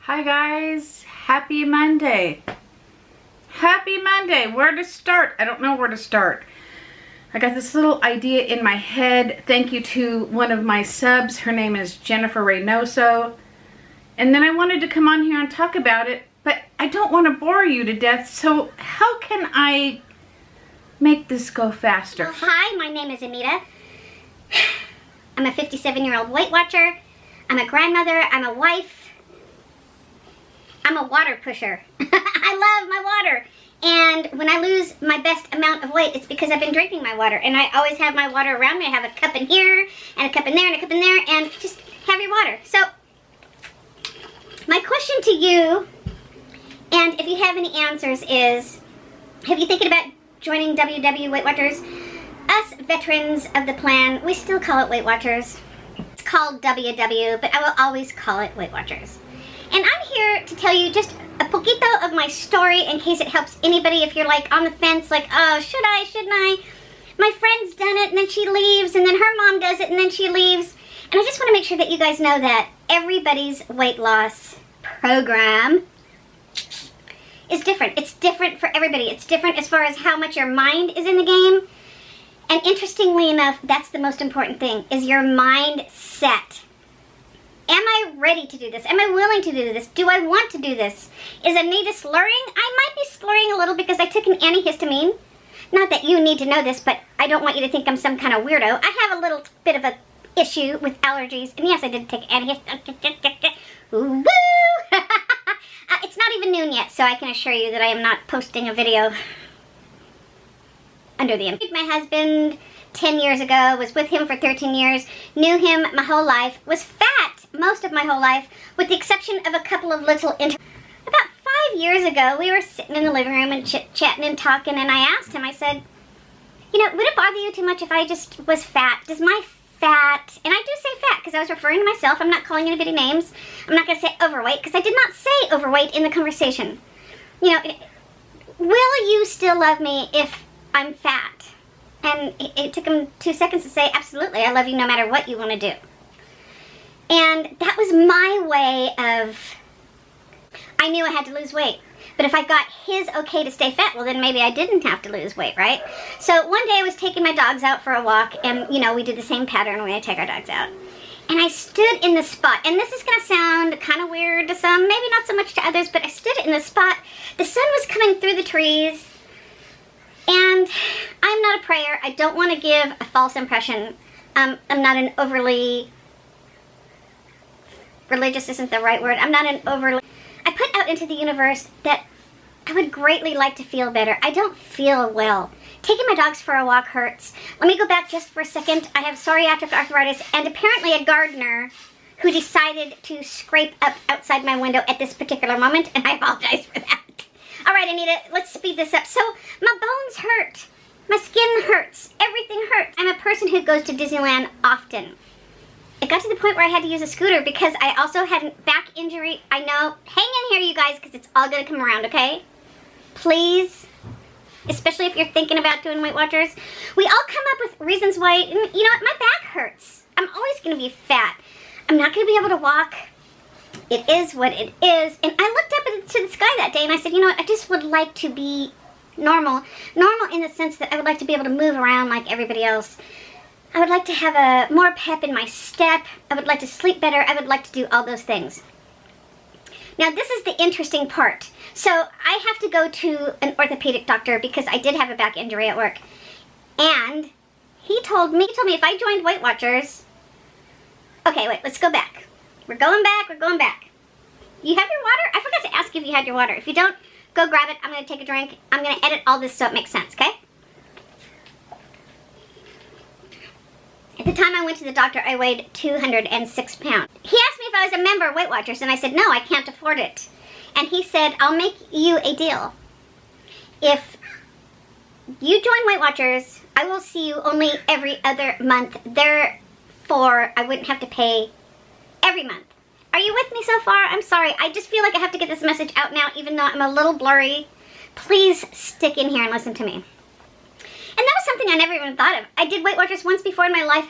Hi guys, happy Monday. Happy Monday. Where to start? I don't know where to start. I got this little idea in my head. Thank you to one of my subs. Her name is Jennifer Reynoso. And then I wanted to come on here and talk about it, but I don't want to bore you to death. So how can I make this go faster? Well, hi, my name is Anita. I'm a 57-year-old Weight Watcher. I'm a grandmother. I'm a wife. I'm a water pusher. I love my water. And when I lose my best amount of weight, it's because I've been drinking my water. And I always have my water around me. I have a cup in here, and a cup in there, and a cup in there, and just have your water. So, my question to you, and if you have any answers, is, have you thinking about joining WW Weight Watchers? Us veterans of the plan, we still call it Weight Watchers. It's called WW, but I will always call it Weight Watchers. And I'm here to tell you just a poquito of my story in case it helps anybody if you're like on the fence, like, oh, should I, shouldn't I? My friend's done it and then she leaves, and then her mom does it and then she leaves. And I just want to make sure that you guys know that everybody's weight loss program is different. It's different for everybody. It's different as far as how much your mind is in the game. And interestingly enough, that's the most important thing, is your mindset. Am I ready to do this? Am I willing to do this? Do I want to do this? Is Anita slurring? I might be slurring a little because I took an antihistamine. Not that you need to know this, but I don't want you to think I'm some kind of weirdo. I have a little bit of an issue with allergies. And yes, I did take antihistamine. Woo! It's not even noon yet, so I can assure you that I am not posting a video under the influence. My husband 10 years ago, was with him for 13 years, knew him my whole life, was fat most of my whole life, with the exception of a couple of little About 5 years ago, we were sitting in the living room and chit-chatting and talking, and I asked him, I said, you know, would it bother you too much if I just was fat? Does my fat, and I do say fat because I was referring to myself, I'm not calling anybody names, I'm not going to say overweight because I did not say overweight in the conversation. You know, will you still love me if I'm fat? And it took him 2 seconds to say, absolutely, I love you no matter what you want to do. And that was my way of, I knew I had to lose weight. But if I got his okay to stay fat, well then maybe I didn't have to lose weight, right? So one day I was taking my dogs out for a walk, and you know, we do the same pattern when I take our dogs out. And I stood in the spot, and this is going to sound kind of weird to some, maybe not so much to others, but I stood in the spot. The sun was coming through the trees. And I'm not a prayer. I don't want to give a false impression. I'm not an overly religious, isn't the right word. I'm not an overly... I put out into the universe that I would greatly like to feel better. I don't feel well. Taking my dogs for a walk hurts. Let me go back just for a second. I have psoriatic arthritis and apparently a gardener who decided to scrape up outside my window at this particular moment, and I apologize for that. All right, Anita, let's speed this up. So, my bones hurt. My skin hurts. Everything hurts. I'm a person who goes to Disneyland often. It got to the point where I had to use a scooter because I also had a back injury. I know. Hang in here, you guys, because it's all going to come around, okay? Please. Especially if you're thinking about doing Weight Watchers. We all come up with reasons why, you know what, my back hurts. I'm always going to be fat. I'm not going to be able to walk. It is what it is. And I looked up to the sky that day and I said, you know what, I just would like to be normal. Normal in the sense that I would like to be able to move around like everybody else. I would like to have more pep in my step. I would like to sleep better. I would like to do all those things. Now this is the interesting part. So I have to go to an orthopedic doctor because I did have a back injury at work. And he told me if I joined Weight Watchers... Okay, wait, let's go back. We're going back, we're going back. You have your water? I forgot to ask you if you had your water. If you don't, go grab it. I'm going to take a drink. I'm going to edit all this so it makes sense, okay? At the time I went to the doctor, I weighed 206 pounds. He asked me if I was a member of Weight Watchers, and I said, no, I can't afford it. And he said, I'll make you a deal. If you join Weight Watchers, I will see you only every other month. Therefore, I wouldn't have to pay every month. Are you with me so far? I'm sorry. I just feel like I have to get this message out now, even though I'm a little blurry. Please stick in here and listen to me. And that was something I never even thought of. I did Weight Watchers once before in my life.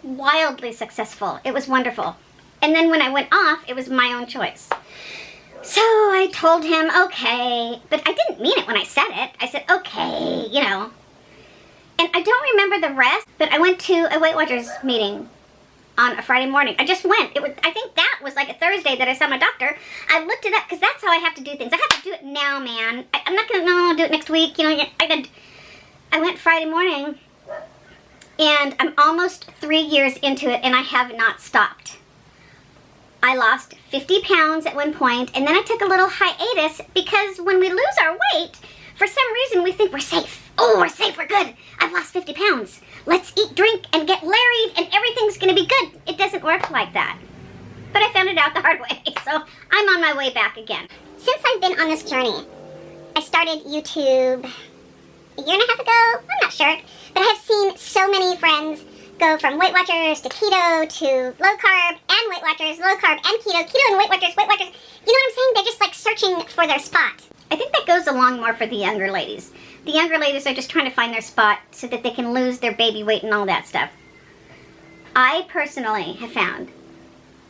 Wildly successful. It was wonderful. And then when I went off, it was my own choice. So I told him, okay, but I didn't mean it when I said it. I said, okay, you know. And I don't remember the rest, but I went to a Weight Watchers meeting on a Friday morning. I just went. I think that was like a Thursday that I saw my doctor. I looked it up because that's how I have to do things. I have to do it now, man. I'm not going to do it next week. You know, I went Friday morning, and I'm almost 3 years into it, and I have not stopped. I lost 50 pounds at one point, and then I took a little hiatus because when we lose our weight, for some reason we think we're safe. Oh, we're safe, we're good. I've lost 50 pounds. Let's eat, drink, and get married, and everything's going to be good. It doesn't work like that. But I found it out the hard way, so I'm on my way back again. Since I've been on this journey, I started YouTube a year and a half ago. I'm not sure. But I have seen so many friends go from Weight Watchers to keto to low carb and Weight Watchers, low carb and keto and Weight Watchers, Weight Watchers. You know what I'm saying? They're just like searching for their spot. I think that goes along more for the younger ladies. The younger ladies are just trying to find their spot so that they can lose their baby weight and all that stuff. I personally have found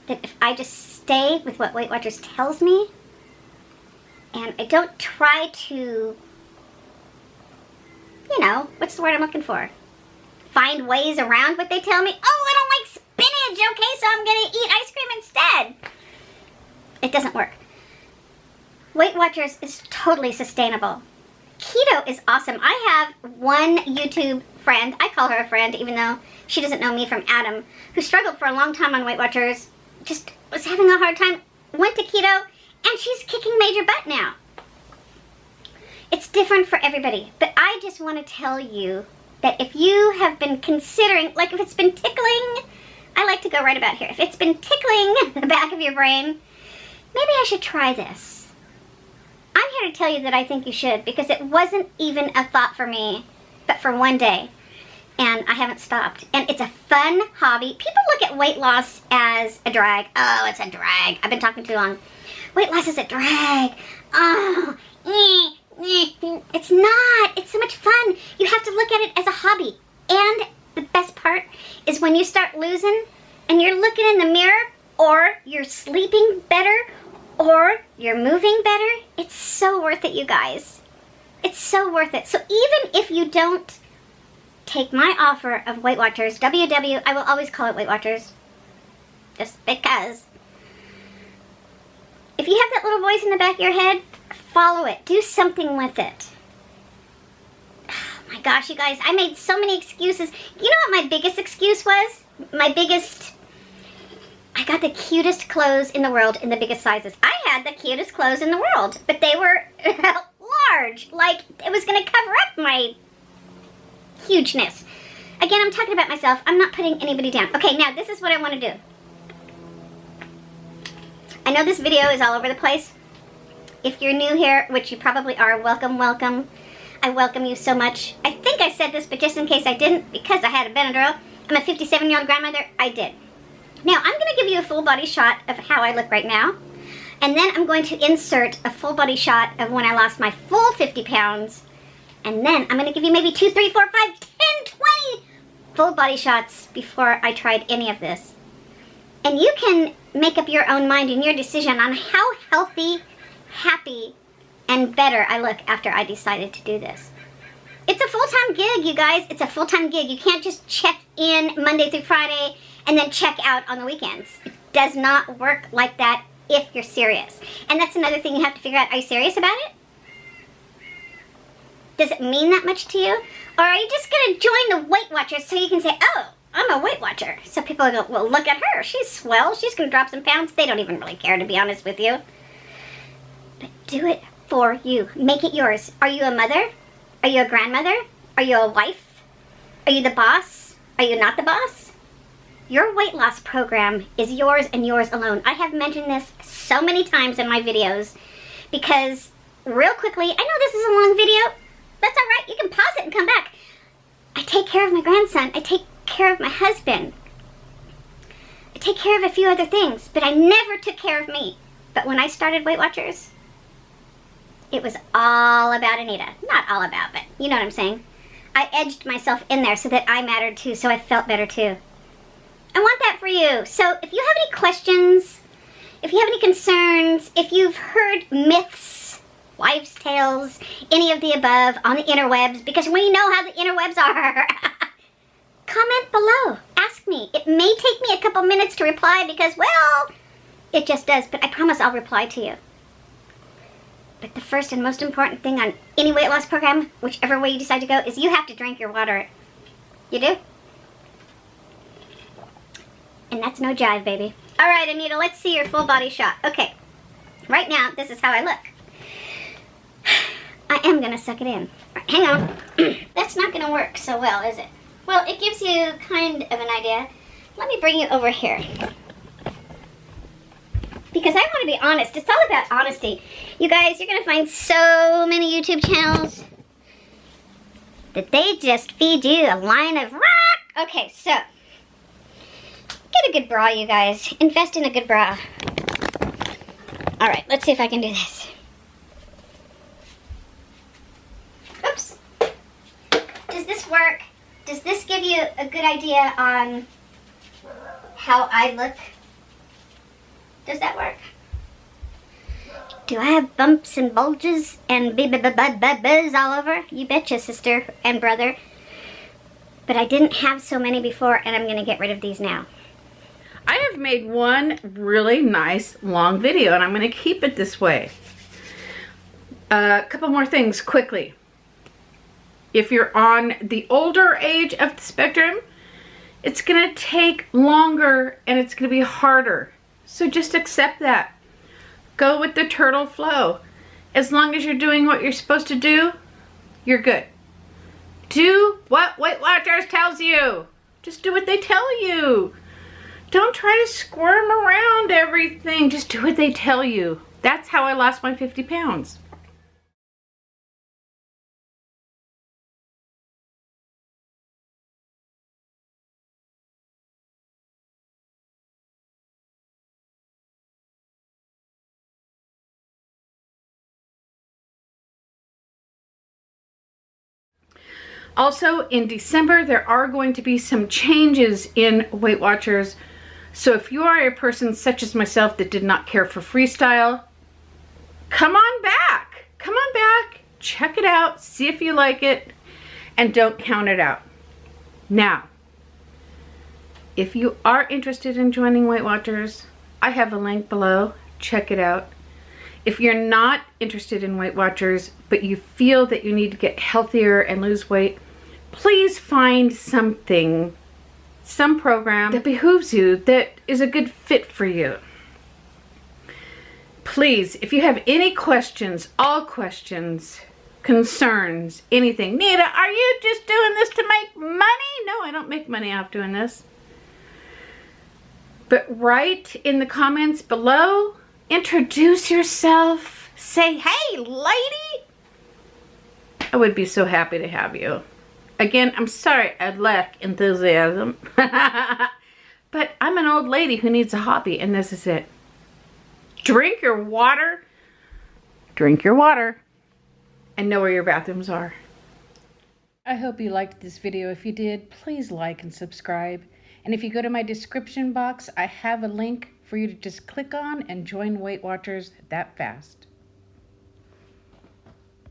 that if I just stay with what Weight Watchers tells me, and I don't try to, you know, what's the word I'm looking for? Find ways around what they tell me. Oh, I don't like spinach, okay, so I'm going to eat ice cream instead. It doesn't work. Weight Watchers is totally sustainable. Keto is awesome. I have one YouTube friend, I call her a friend even though she doesn't know me from Adam, who struggled for a long time on Weight Watchers, just was having a hard time, went to keto, and she's kicking major butt now. It's different for everybody, but I just want to tell you that if you have been considering, like if it's been tickling, I like to go right about here. If it's been tickling the back of your brain, maybe I should try this. I'm here to tell you that I think you should because it wasn't even a thought for me, but for one day, and I haven't stopped. And it's a fun hobby. People look at weight loss as a drag. Oh, it's a drag. I've been talking too long. Weight loss is a drag. Oh, it's not. It's so much fun. You have to look at it as a hobby. And the best part is when you start losing and you're looking in the mirror or you're sleeping better or you're moving better, it's so worth it, you guys. It's so worth it. So even if you don't take my offer of Weight Watchers, WW, I will always call it Weight Watchers, just because. If you have that little voice in the back of your head, follow it. Do something with it. Oh my gosh, you guys, I made so many excuses. You know what my biggest excuse was? I got the cutest clothes in the world in the biggest sizes. I had the cutest clothes in the world, but they were large. Like, it was going to cover up my hugeness. Again, I'm talking about myself. I'm not putting anybody down. Okay, now this is what I want to do. I know this video is all over the place. If you're new here, which you probably are, welcome, welcome. I welcome you so much. I think I said this, but just in case I didn't, because I had a Benadryl, I'm a 57-year-old grandmother, I did. Now, I'm going to give you a full body shot of how I look right now. And then I'm going to insert a full body shot of when I lost my full 50 pounds. And then I'm going to give you maybe 2, 3, 4, 5, 10, 20 full body shots before I tried any of this. And you can make up your own mind and your decision on how healthy, happy, and better I look after I decided to do this. It's a full-time gig, you guys. It's a full-time gig. You can't just check in Monday through Friday and then check out on the weekends. It does not work like that if you're serious. And that's another thing you have to figure out. Are you serious about it? Does it mean that much to you? Or are you just going to join the Weight Watchers so you can say, oh, I'm a Weight Watcher? So people go, well, look at her. She's swell. She's going to drop some pounds. They don't even really care, to be honest with you. But do it for you. Make it yours. Are you a mother? Are you a grandmother? Are you a wife? Are you the boss? Are you not the boss? Your weight loss program is yours and yours alone. I have mentioned this so many times in my videos because, real quickly, I know this is a long video. That's all right. You can pause it and come back. I take care of my grandson. I take care of my husband. I take care of a few other things, but I never took care of me. But when I started Weight Watchers, it was all about Anita. Not all about, but you know what I'm saying. I edged myself in there so that I mattered too, so I felt better too. I want that for you. So if you have any questions, if you have any concerns, if you've heard myths, wives' tales, any of the above on the interwebs, because we know how the interwebs are, comment below. Ask me. It may take me a couple minutes to reply because, well, it just does, but I promise I'll reply to you. But the first and most important thing on any weight loss program, whichever way you decide to go, is you have to drink your water. You do? And that's no jive, baby. All right, Anita, let's see your full body shot. Okay, right now, this is how I look. I am going to suck it in. Right, hang on. That's not going to work so well, is it? Well, it gives you kind of an idea. Let me bring you over here. Because I want to be honest. It's all about honesty. You guys, you're going to find so many YouTube channels that they just feed you a line of rock. Okay, so get a good bra, you guys. Invest in a good bra. All right, let's see if I can do this. Oops. Does this work? Does this give you a good idea on how I look? Does that work? Do I have bumps and bulges and buzz all over? You betcha, sister and brother. But I didn't have so many before, and I'm going to get rid of these now. I have made one really nice long video, and I'm going to keep it this way. A couple more things quickly. If you're on the older age of the spectrum, it's going to take longer and it's going to be harder. So just accept that. Go with the turtle flow. As long as you're doing what you're supposed to do, you're good. Do what Weight Watchers tells you. Just do what they tell you. Don't try to squirm around everything. Just do what they tell you. That's how I lost my 50 pounds. Also, in December, there are going to be some changes in Weight Watchers. So if you are a person such as myself that did not care for freestyle, come on back. Come on back. Check it out. See if you like it. And don't count it out. Now, if you are interested in joining Weight Watchers, I have a link below. Check it out. If you're not interested in Weight Watchers, but you feel that you need to get healthier and lose weight, please find something, some program that behooves you, that is a good fit for you. Please, if you have any questions, all questions, concerns, anything. Nita, are you just doing this to make money? No, I don't make money off doing this. But write in the comments below. Introduce yourself. Say, hey, lady. I would be so happy to have you. Again, I'm sorry I lack enthusiasm. But I'm an old lady who needs a hobby, and this is it. Drink your water. Drink your water. And know where your bathrooms are. I hope you liked this video. If you did, please like and subscribe. And if you go to my description box, I have a link for you to just click on and join Weight Watchers that fast.